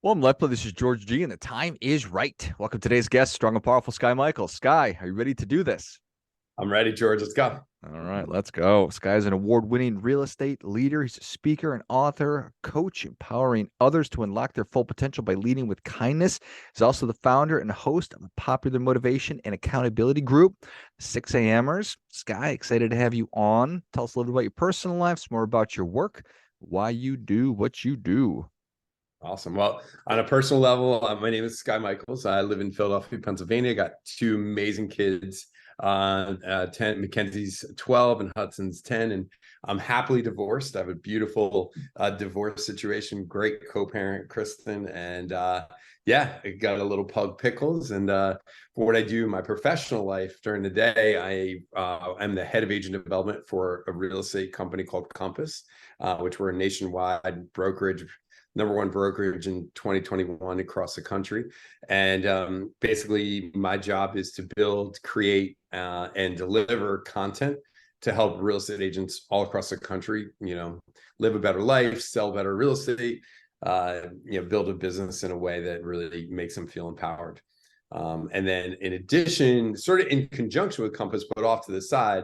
Welcome, LifeBlood. This is George G, and the time is right. Welcome to today's guest, strong and powerful Skye Michiels. Skye, are you ready to do this? I'm ready, George. Let's go. All right, let's go. Skye is an award-winning real estate leader. He's a speaker and author, coach, empowering others to unlock their full potential by leading with kindness. He's also the founder and host of a popular motivation and accountability group, 6 a.m.ers. Skye, excited to have you on. Tell us a little bit about your personal life, some more about your work, why you do what you do. Awesome. Well, on a personal level, my name is Skye Michiels. I live in Philadelphia, Pennsylvania. Got two amazing kids. 10, Mackenzie's 12 and Hudson's 10. And I'm happily divorced. I have a beautiful divorce situation. Great co-parent, Kristen. And yeah, I got a little pug Pickles. And for what I do in my professional life during the day, I'm the head of agent development for a real estate company called Compass, which we're a nationwide brokerage, number one brokerage in 2021 across the country. And basically my job is to build, create, and deliver content to help real estate agents all across the country, live a better life, sell better real estate, build a business in a way that really makes them feel empowered. And then in addition, sort of in conjunction with Compass, but off to the side,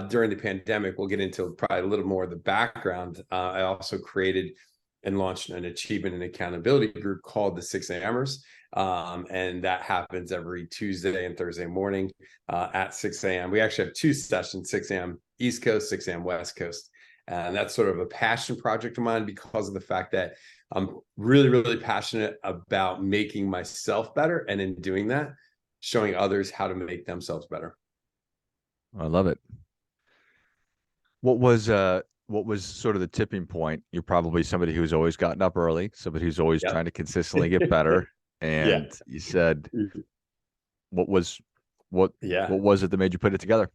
during the pandemic, we'll get into probably a little more of the background. I also created and launched an achievement and accountability group called the 6 a.m.ers. And that happens every Tuesday and Thursday morning at 6 a.m. We actually have two sessions, 6 a.m. East Coast, 6 a.m. West Coast. And that's sort of a passion project of mine because of the fact that I'm really, really passionate about making myself better. And in doing that, showing others how to make themselves better. I love it. What was sort of the tipping point? You're probably somebody who's always gotten up early, somebody who's always Yep. trying to consistently get better. Yeah. And you said, what was what Yeah. what was it that made you put it together?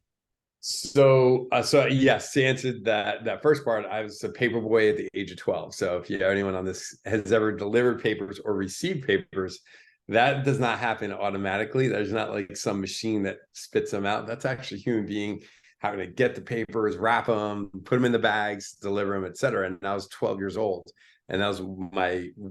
So yes, to answer that first part, I was a paper boy at the age of 12. So if anyone on this has ever delivered papers or received papers, that does not happen automatically. There's not like some machine that spits them out. That's actually a human being having to get the papers, wrap them, put them in the bags, deliver them, etc. And I was 12 years old, and that was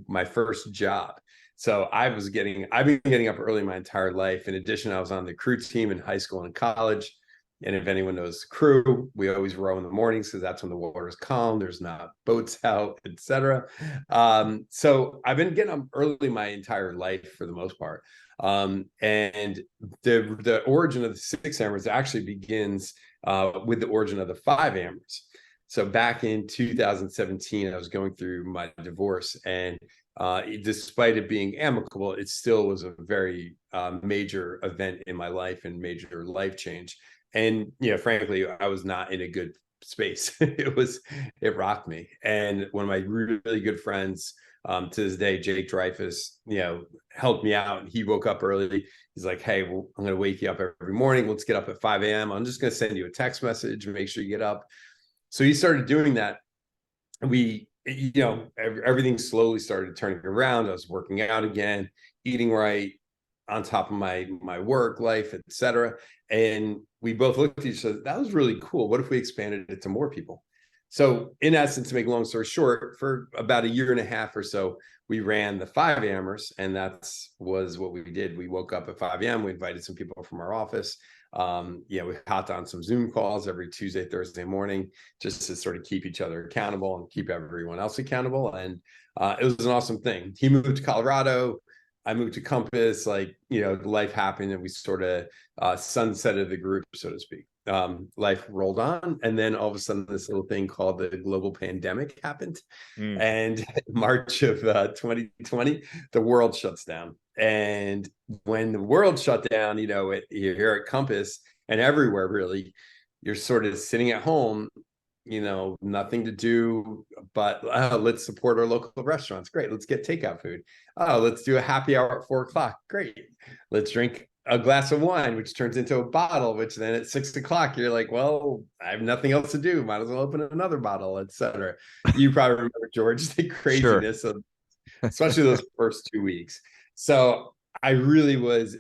my first job. So I've been getting up early my entire life. In addition, I was on the crew team in high school and college. And if anyone knows crew, we always row in the mornings because that's when the water is calm. There's not boats out, etc. So I've been getting up early my entire life for the most part. And the origin of the 6 a.m.ers actually begins with the origin of the 5 a.m.ers. So back in 2017, I was going through my divorce, and despite it being amicable, it still was a very major event in my life and major life change. And frankly, I was not in a good space. It rocked me. And one of my really good friends to this day, Jake Dreyfus, helped me out. And he woke up early. He's like, "Hey, I'm going to wake you up every morning. Let's get up at 5 a.m. I'm just going to send you a text message and make sure you get up." So he started doing that. Everything slowly started turning around. I was working out again, eating right, on top of my work life, etc. And we both looked at each other. That was really cool. What if we expanded it to more people? So in essence, to make a long story short, for about a year and a half or so, we ran the 5 a.m.ers, and was what we did. We woke up at 5 a.m. We invited some people from our office. We hopped on some Zoom calls every Tuesday, Thursday morning, just to sort of keep each other accountable and keep everyone else accountable. And it was an awesome thing. He moved to Colorado. I moved to Compass. Life happened, and we sort of sunsetted the group, so to speak. Life rolled on, and then all of a sudden, this little thing called the global pandemic happened. Mm. And March of 2020, the world shuts down. And when the world shut down, you're here at Compass and everywhere, really, you're sort of sitting at home, nothing to do but let's support our local restaurants. Great. Let's get takeout food. Oh, let's do a happy hour at 4 o'clock. Great. Let's drink a glass of wine, which turns into a bottle, which then at 6 o'clock, you're like, well, I have nothing else to do. Might as well open another bottle, etc. You probably remember, George, the Sure. craziness of especially those first 2 weeks. So I really was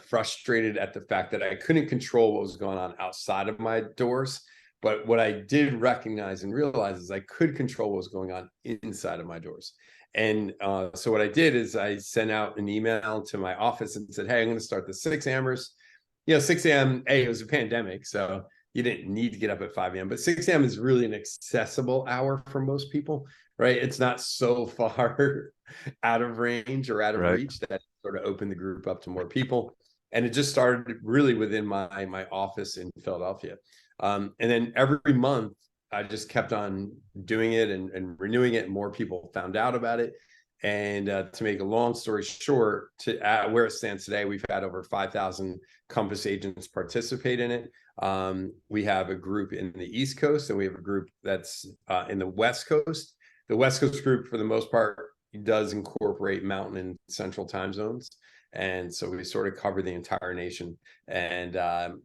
frustrated at the fact that I couldn't control what was going on outside of my doors, But what I did recognize and realize is I could control what was going on inside of my doors. And so what I did is I sent out an email to my office and said, hey, I'm going to start the 6 a.m.ers. 6 a.m., it was a pandemic, so you didn't need to get up at 5 a.m. But 6 a.m. is really an accessible hour for most people, right? It's not so far out of range or out of Right. reach that sort of opened the group up to more people. And it just started really within my office in Philadelphia. And then every month, I just kept on doing it and renewing it, and more people found out about it. And to make a long story short, to where it stands today, we've had over 5,000 Compass agents participate in it. We have a group in the East Coast, and we have a group that's in the West Coast. The West Coast group, for the most part, does incorporate mountain and central time zones. And so we sort of cover the entire nation. And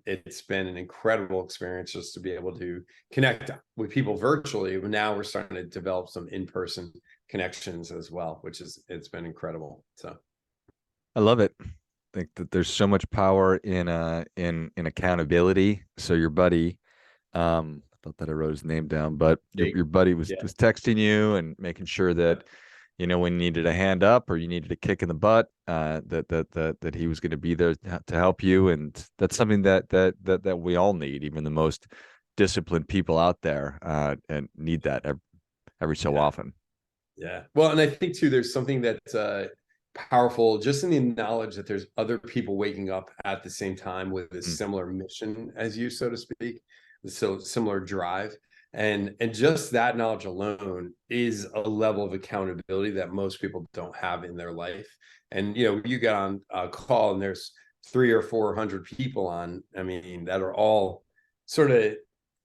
it's been an incredible experience just to be able to connect with people virtually. But now we're starting to develop some in-person connections as well, it's been incredible. So I love it. I think that there's so much power in accountability. So your buddy, I thought that I wrote his name down, but your buddy was yeah. was texting you and making sure that when you needed a hand up or you needed a kick in the butt, that he was going to be there to help you, and that's something that we all need, even the most disciplined people out there, and need that every so often. Yeah. Well, and I think too, there's something that's powerful just in the knowledge that there's other people waking up at the same time with a similar mission as you, so to speak, so similar drive. And just that knowledge alone is a level of accountability that most people don't have in their life. And you get on a call and there's 300 or 400 people on, I mean, that are all sort of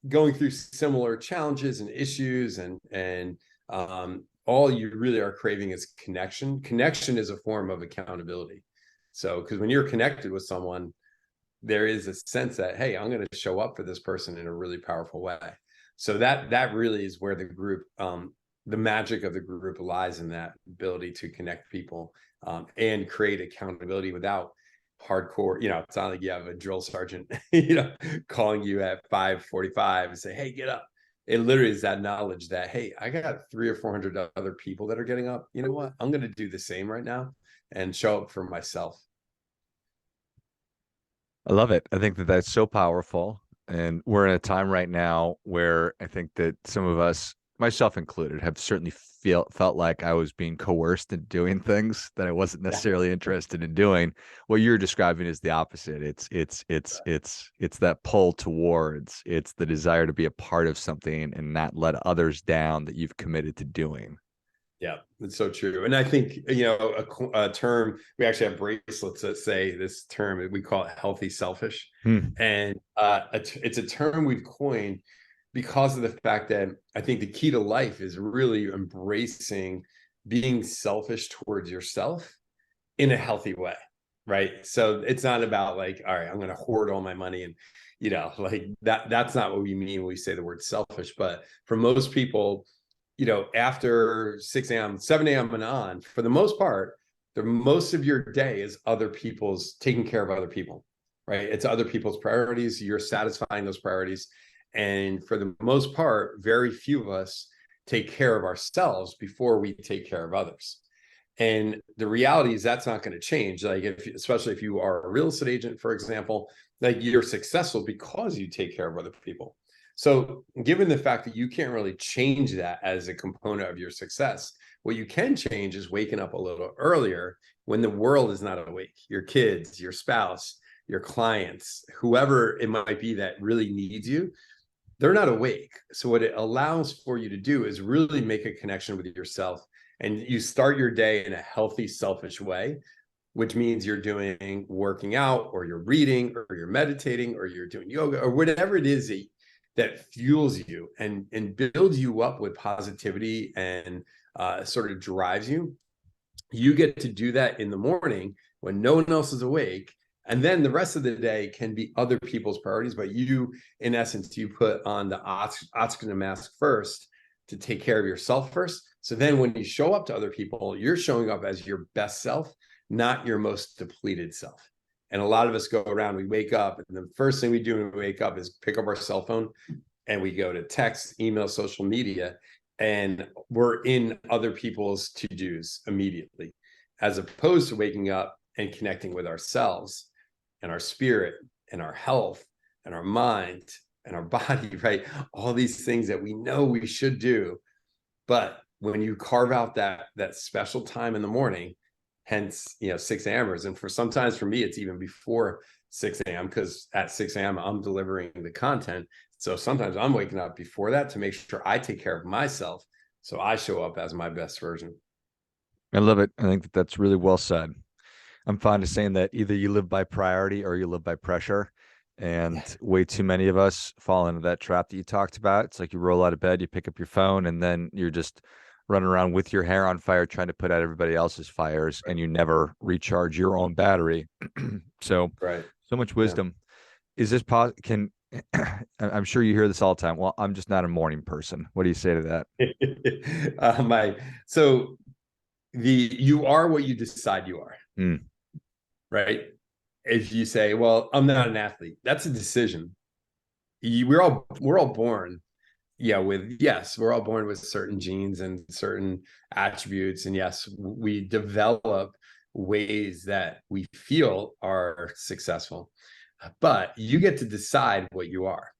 going through similar challenges and issues, and all you really are craving is connection. Connection is a form of accountability. So, because when you're connected with someone, there is a sense that, hey, I'm going to show up for this person in a really powerful way. So that really is where the group, the magic of the group lies, in that ability to connect people and create accountability without hardcore. It's not like you have a drill sergeant, calling you at 5:45 and say, hey, get up. It literally is that knowledge that, hey, I got 300 or 400 other people that are getting up. You know what? I'm going to do the same right now and show up for myself. I love it. I think that that's so powerful. And we're in a time right now where I think that some of us, myself included, have certainly felt like I was being coerced into doing things that I wasn't necessarily interested in doing. What you're describing is the opposite. It's that pull towards, it's the desire to be a part of something and not let others down that you've committed to doing. Yeah, it's so true. And I think, a term, we actually have bracelets that say this term, we call it healthy selfish. And it's a term we've coined because of the fact that I think the key to life is really embracing being selfish towards yourself in a healthy way, right? So it's not about like, all right, I'm going to hoard all my money and, like that's not what we mean when we say the word selfish. But for most people, after 6 a.m., 7 a.m. and on, for the most part, the most of your day is other people's, taking care of other people, right? It's other people's priorities. You're satisfying those priorities. And for the most part, very few of us take care of ourselves before we take care of others. And the reality is that's not going to change. Like especially if you are a real estate agent, for example, like you're successful because you take care of other people. So given the fact that you can't really change that as a component of your success, what you can change is waking up a little earlier when the world is not awake. Your kids, your spouse, your clients, whoever it might be that really needs you, they're not awake. So what it allows for you to do is really make a connection with yourself, and you start your day in a healthy, selfish way, which means you're working out, or you're reading, or you're meditating, or you're doing yoga, or whatever it is that fuels you and builds you up with positivity and sort of drives you. You get to do that in the morning when no one else is awake. And then the rest of the day can be other people's priorities. But you, in essence, you put on the oxygen mask first to take care of yourself first. So then when you show up to other people, you're showing up as your best self, not your most depleted self. And a lot of us go around, we wake up, and the first thing we do when we wake up is pick up our cell phone and we go to text, email, social media, and we're in other people's to-dos immediately, as opposed to waking up and connecting with ourselves and our spirit and our health and our mind and our body, right? All these things that we know we should do. But when you carve out that special time in the morning, hence 6 a.m.ers, and sometimes for me it's even before 6 a.m. because at 6 a.m. I'm delivering the content. So sometimes I'm waking up before that to make sure I take care of myself, so I show up as my best version. I love it. I think that that's really well said. I'm fond of saying that either you live by priority or you live by pressure. And way too many of us fall into that trap that you talked about. It's like you roll out of bed, you pick up your phone, and then you're just running around with your hair on fire trying to put out everybody else's fires, and you never recharge your own battery. So, Right. so much Yeah. wisdom. Is this can I'm sure you hear this all the time. Well, I'm just not a morning person. What do you say to that? So you are what you decide you are. Mm. Right? If you say, well, I'm not an athlete, that's a decision. We're all born, we're all born with certain genes and certain attributes. And yes, we develop ways that we feel are successful, but you get to decide what you are.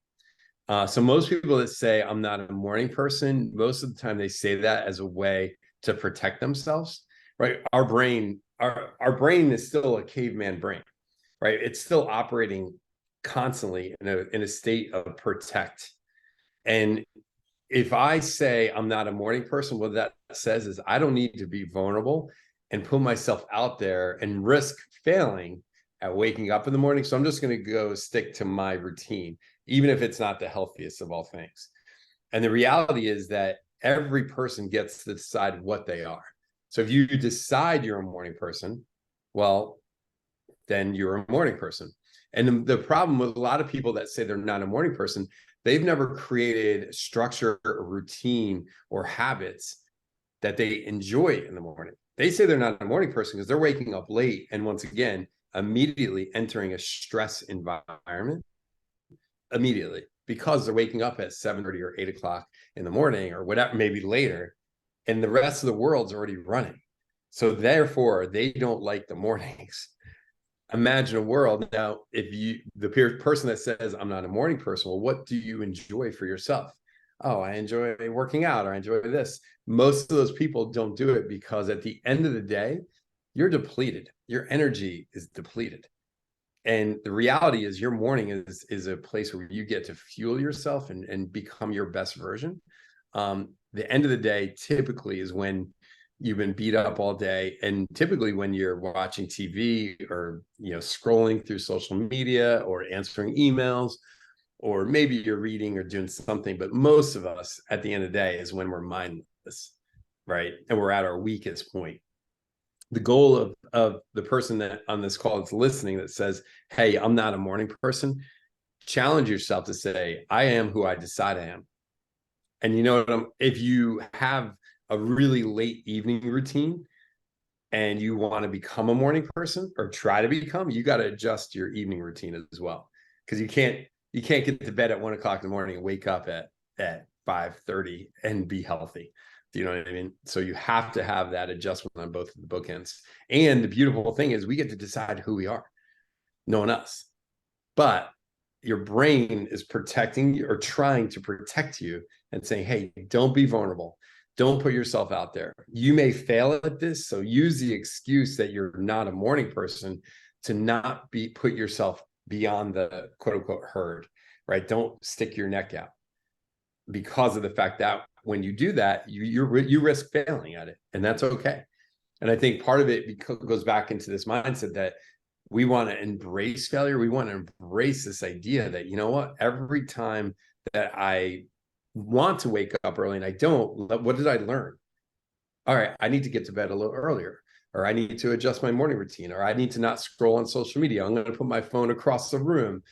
So most people that say I'm not a morning person, most of the time they say that as a way to protect themselves, right? Our brain is still a caveman brain, right? It's still operating constantly in a state of protect. And if I say I'm not a morning person, what that says is I don't need to be vulnerable and put myself out there and risk failing at waking up in the morning. So I'm just going to go stick to my routine, even if it's not the healthiest of all things. And the reality is that every person gets to decide what they are. So if you decide you're a morning person, well, then you're a morning person. And the problem with a lot of people that say they're not a morning person, they've never created structure or routine or habits that they enjoy in the morning. They say they're not a morning person because they're waking up late and, once again, immediately entering a stress environment immediately, because they're waking up at 7:30 or 8 o'clock in the morning or whatever, maybe later, and the rest of the world's already running. So therefore, they don't like the mornings. Imagine a world now, if the person that says I'm not a morning person, well, what do you enjoy for yourself? Oh, I enjoy working out, or I enjoy this. Most of those people don't do it because at the end of the day, you're depleted. Your energy is depleted. And the reality is your morning is a place where you get to fuel yourself and become your best version. The end of the day typically is when you've been beat up all day, and typically when you're watching TV or scrolling through social media or answering emails, or maybe you're reading or doing something. But most of us at the end of the day is when we're mindless, right? And we're at our weakest point. The goal of the person that on this call is listening that says, hey, I'm not a morning person, challenge yourself to say, I am who I decide I am. And if you have a really late evening routine and you want to become a morning person or try to become, you got to adjust your evening routine as well. Because you can't get to bed at 1 o'clock in the morning and wake up at 5:30 and be healthy. Do you know what I mean? So you have to have that adjustment on both of the bookends. And the beautiful thing is we get to decide who we are, no one else. But your brain is protecting you or trying to protect you and saying, hey, don't be vulnerable. Don't put yourself out there. You may fail at this. So use the excuse that you're not a morning person to not put yourself beyond the quote unquote herd, right? Don't stick your neck out, because of the fact that when you do that, you risk failing at it, and that's okay. And I think part of it goes back into this mindset that we want to embrace failure. We want to embrace this idea that, what, every time that I want to wake up early and I don't, what did I learn? All right, I need to get to bed a little earlier, or I need to adjust my morning routine, or I need to not scroll on social media. I'm going to put my phone across the room.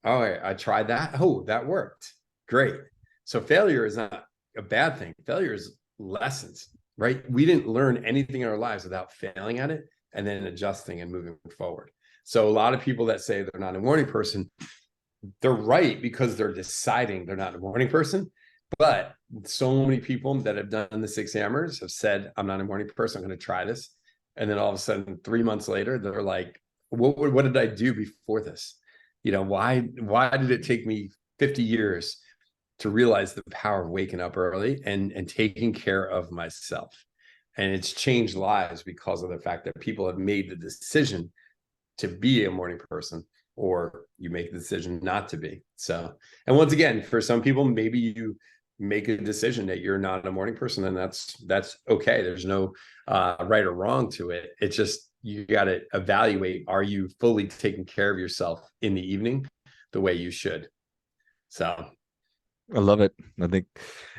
All right, I tried that. Oh, that worked. Great. So failure is not a bad thing. Failure is lessons, right? We didn't learn anything in our lives without failing at it and then adjusting and moving forward. So a lot of people that say they're not a morning person, they're right because they're deciding they're not a morning person. But so many people that have done the 6 Amers have said, I'm not a morning person, I'm going to try this. And then all of a sudden, 3 months later, they're like, what did I do before this? Why did it take me 50 years to realize the power of waking up early and taking care of myself? And it's changed lives because of the fact that people have made the decision to be a morning person, or you make the decision not to be. So, and once again, for some people, maybe you make a decision that you're not a morning person, and that's okay. There's no right or wrong to it. It's just, you got to evaluate, are you fully taking care of yourself in the evening the way you should? So I love it. I think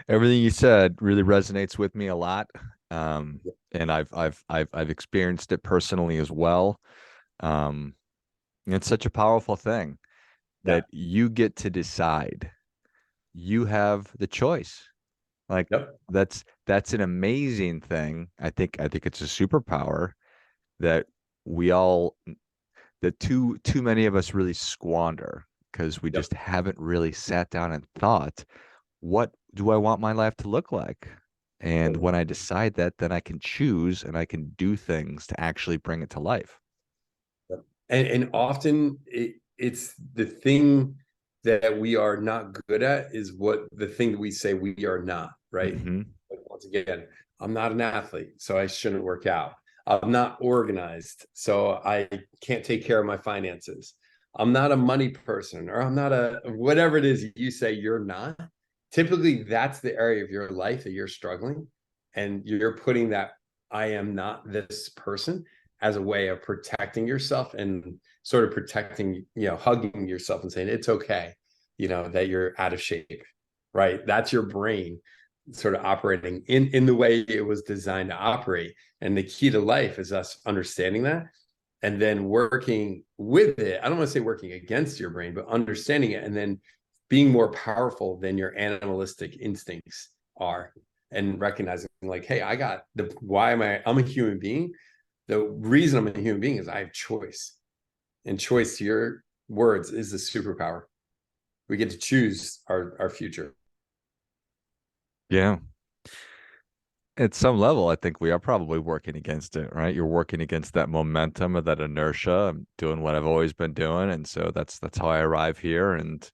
everything you said really resonates with me a lot. And I've experienced it personally as well. Um, it's such a powerful thing yeah. that you get to decide. You have the choice. Like Yep. that's an amazing thing. I think it's a superpower that we all that too many of us really squander because we Yep. just haven't really sat down and thought, what do I want my life to look like? And Yep. when I decide that, then I can choose and I can do things to actually bring it to life. Yep. And often it's the thing that we are not good at is what the thing that we say we are not, right? Hmm. Like, once again, I'm not an athlete, so I shouldn't work out. I'm not organized, so I can't take care of my finances. I'm not a money person, or I'm not a whatever it is you say you're not. Typically, that's the area of your life that you're struggling, and you're putting that I am not this person as a way of protecting yourself, and sort of protecting, hugging yourself and saying it's okay, that you're out of shape, right? That's your brain sort of operating in the way it was designed to operate. And the key to life is us understanding that, and then working with it. I don't want to say working against your brain, but understanding it, and then being more powerful than your animalistic instincts are, and recognizing like, hey, I got the why am I'm a human being. The reason I'm a human being is I have choice, and choice, to your words, is the superpower. We get to choose our future. Yeah. At some level, I think we are probably working against it, right? You're working against that momentum or that inertia. I'm doing what I've always been doing, and so that's how I arrive here. And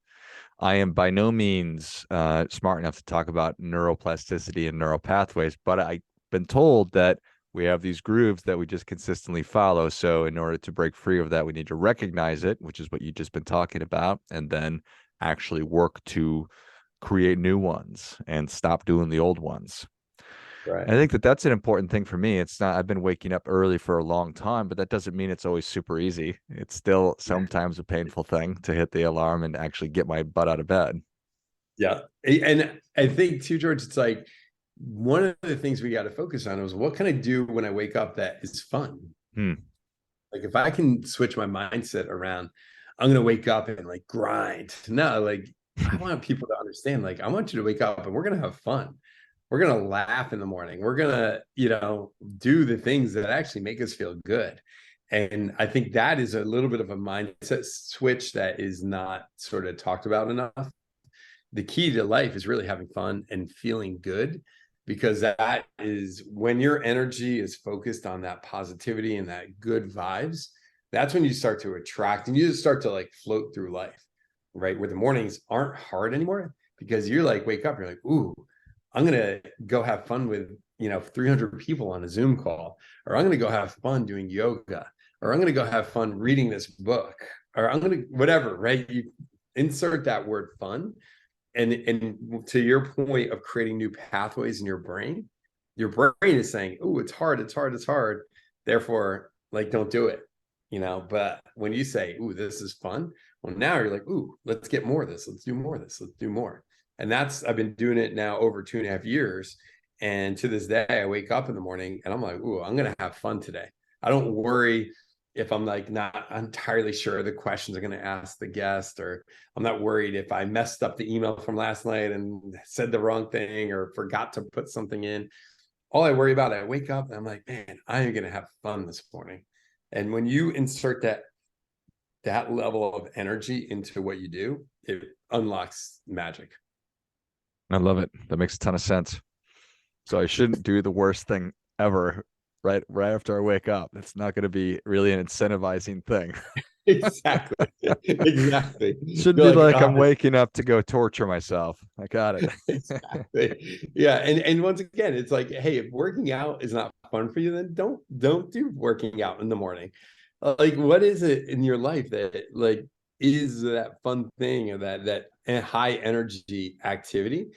I am by no means smart enough to talk about neuroplasticity and neural pathways, but I've been told that we have these grooves that we just consistently follow. So in order to break free of that, we need to recognize it, which is what you've just been talking about, and then actually work to create new ones and stop doing the old ones. Right. I think that's an important thing for me. It's not, I've been waking up early for a long time, but that doesn't mean it's always super easy. It's still sometimes a painful thing to hit the alarm and actually get my butt out of bed. Yeah. And I think too, George, it's like one of the things we got to focus on is, what can I do when I wake up that is fun? Hmm. Like, if I can switch my mindset around, I'm gonna wake up and like grind. No, like, I want people to understand, like, I want you to wake up and we're gonna have fun. We're gonna laugh in the morning. We're gonna, do the things that actually make us feel good. And I think that is a little bit of a mindset switch that is not sort of talked about enough. The key to life is really having fun and feeling good, because that is when your energy is focused on that positivity and that good vibes. That's when you start to attract, and you just start to like float through life, right? Where the mornings aren't hard anymore, because you're like, wake up, you're like, ooh, I'm gonna go have fun with 300 people on a Zoom call, or I'm gonna go have fun doing yoga, or I'm gonna go have fun reading this book, or I'm gonna whatever, right? You insert that word fun, and to your point of creating new pathways in your brain is saying, oh, it's hard, it's hard, it's hard, therefore, like, don't do it. But when you say, oh, this is fun, well, now you're like, oh, let's get more of this, let's do more of this, let's do more. And I've been doing it now over 2.5 years, and to this day I wake up in the morning and I'm like, oh, I'm gonna have fun today. I don't worry if I'm like not entirely sure the questions I'm going to ask the guest, or I'm not worried if I messed up the email from last night and said the wrong thing or forgot to put something in. All I worry about, I wake up and I'm like, man, I am going to have fun this morning. And when you insert that that level of energy into what you do, it unlocks magic. I love it. That makes a ton of sense. So I shouldn't do the worst thing ever right after I wake up. It's not going to be really an incentivizing thing. Exactly. Exactly. Shouldn't You're be like, like oh, I'm waking up to go torture myself. I got it. exactly. Yeah. And once again, it's like, hey, if working out is not fun for you, then don't do working out in the morning. Like, what is it in your life that like is that fun thing or that high energy activity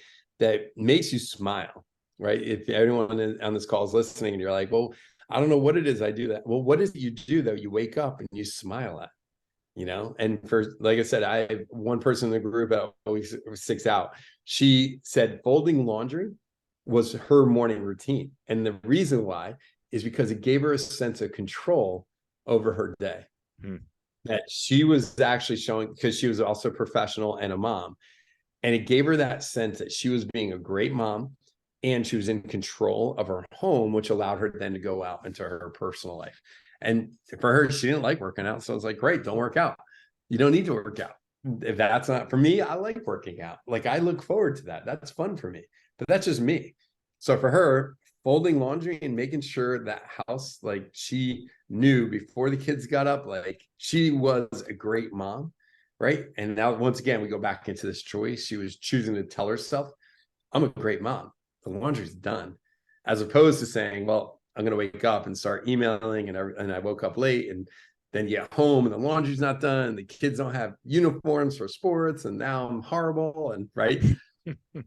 that makes you smile, right? If anyone on this call is listening and you're like, well, I don't know what it is I do that. Well, what is it you do that you wake up and you smile at? And for, like I said, I have one person in the group that always sticks out. She said folding laundry was her morning routine, and the reason why is because it gave her a sense of control over her day. Hmm. That she was actually showing, because she was also a professional and a mom, and it gave her that sense that she was being a great mom and she was in control of her home, which allowed her then to go out into her personal life. And for her, she didn't like working out. So I was like, great, don't work out. You don't need to work out. If that's not for me, I like working out. Like, I look forward to that. That's fun for me, but that's just me. So for her, folding laundry and making sure that house, like, she knew before the kids got up, like, she was a great mom, right? And now, once again, we go back into this choice. She was choosing to tell herself, I'm a great mom. The laundry's done. As opposed to saying, well, I'm going to wake up and start emailing, and I woke up late, and then you get home and the laundry's not done. The kids don't have uniforms for sports, and now I'm horrible. And right.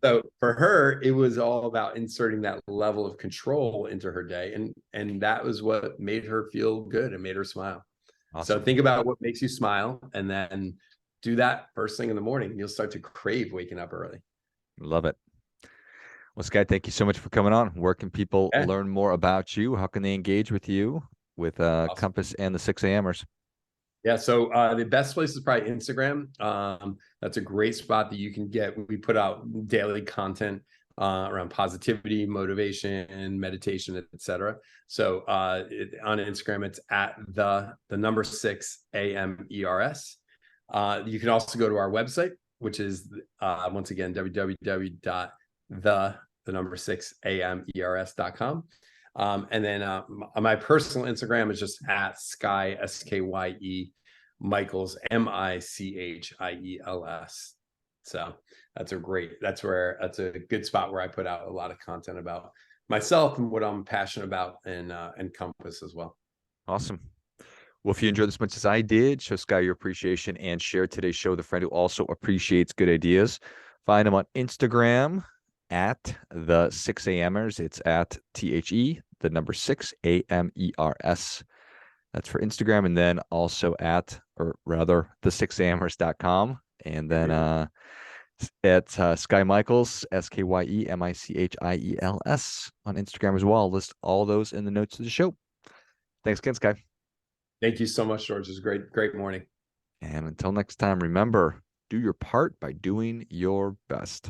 So for her, it was all about inserting that level of control into her day. And that was what made her feel good and made her smile. So Awesome. think about what makes you smile, and then do that first thing in the morning. You'll start to crave waking up early. Love it. Well, Skye, thank you so much for coming on. Where can people Okay. learn more about you? How can they engage with you with Awesome. Compass and the 6 a.m.ers? Yeah, so the best place is probably Instagram. That's a great spot that you can get. We put out daily content around positivity, motivation, meditation, etc. So on Instagram, it's at the number 6 AMERS. You can also go to our website, which is once again the number 6 AMERS.com. And then my personal Instagram is just at Skye, SKYE, Michiels, Michiels. So that's a good spot where I put out a lot of content about myself and what I'm passionate about, and Compass as well. Awesome. Well, if you enjoyed as much as I did, show Skye your appreciation and share today's show with a friend who also appreciates good ideas. Find him on Instagram at the 6 AMers. It's at the number 6 AMERS. That's for Instagram. And then also or rather, the6amers.com. And then it's Skye Michiels, SKYE MICHIELS on Instagram as well. I'll list all those in the notes of the show. Thanks again, Skye. Thank you so much, George. It was a great morning. And until next time, remember, do your part by doing your best.